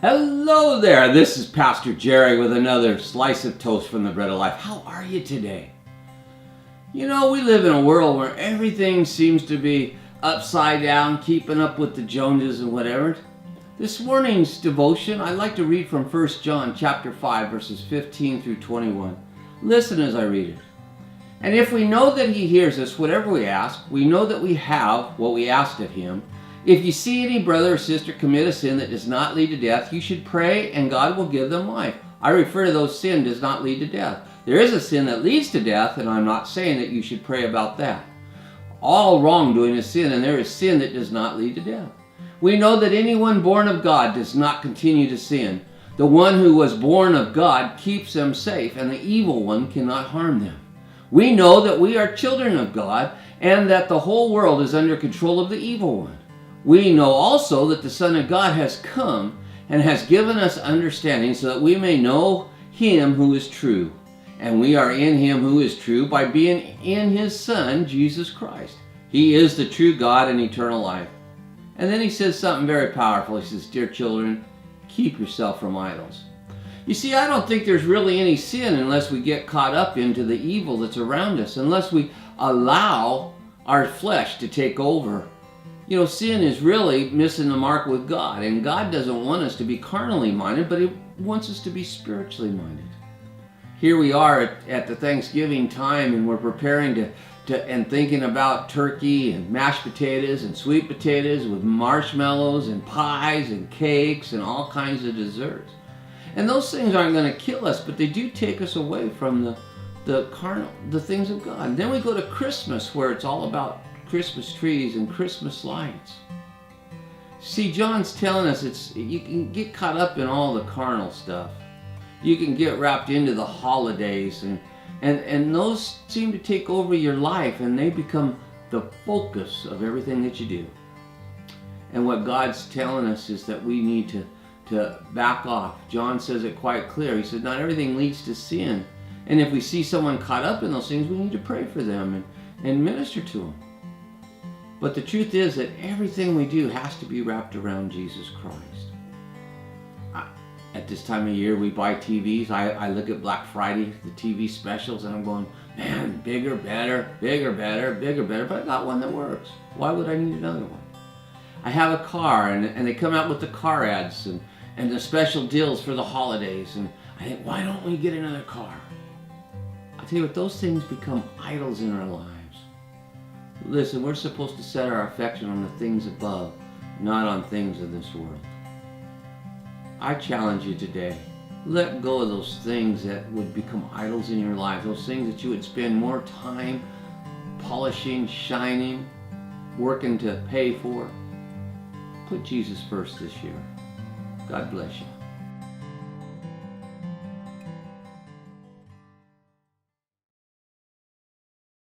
Hello there, this is Pastor Jerry with another slice of toast from the bread of life. How are you today? You know, we live in a world where everything seems to be upside down, keeping up with the Joneses and whatever. This morning's devotion, I'd like to read from 1 John chapter 5, verses 15 through 21. Listen as I read it. And if we know that he hears us, whatever we ask, we know that we have what we asked of him. If you see any brother or sister commit a sin that does not lead to death, you should pray and God will give them life. I refer to those sin does not lead to death. There is a sin that leads to death, and I'm not saying that you should pray about that. All wrongdoing is sin, and there is sin that does not lead to death. We know that anyone born of God does not continue to sin. The one who was born of God keeps them safe, and the evil one cannot harm them. We know that we are children of God, and that the whole world is under control of the evil one. We know also that the Son of God has come and has given us understanding so that we may know him who is true. And we are in him who is true by being in his Son, Jesus Christ. He is the true God and eternal life. And then he says something very powerful. He says, "Dear children, keep yourself from idols." You see, I don't think there's really any sin unless we get caught up into the evil that's around us, unless we allow our flesh to take over. You know, sin is really missing the mark with God, and God doesn't want us to be carnally minded, but he wants us to be spiritually minded. Here we are at the Thanksgiving time, and we're preparing and thinking about turkey and mashed potatoes and sweet potatoes with marshmallows and pies and cakes and all kinds of desserts. And those things aren't going to kill us, but they do take us away from the things of God. And then we go to Christmas, where it's all about Christmas trees and Christmas lights. See, John's telling us you can get caught up in all the carnal stuff. You can get wrapped into the holidays, and those seem to take over your life, and they become the focus of everything that you do. And what God's telling us is that we need to back off. John says it quite clear. He said, not everything leads to sin. And if we see someone caught up in those things, we need to pray for them and minister to them. But the truth is that everything we do has to be wrapped around Jesus Christ. At this time of year, we buy TVs. I look at Black Friday, the TV specials, and I'm going, man, bigger, better, bigger, better, bigger, better. But I got one that works. Why would I need another one? I have a car, and they come out with the car ads and the special deals for the holidays. And I think, why don't we get another car? I'll tell you what, those things become idols in our lives. Listen, we're supposed to set our affection on the things above, not on things of this world. I challenge you today, let go of those things that would become idols in your life, those things that you would spend more time polishing, shining, working to pay for. Put Jesus first this year. God bless you.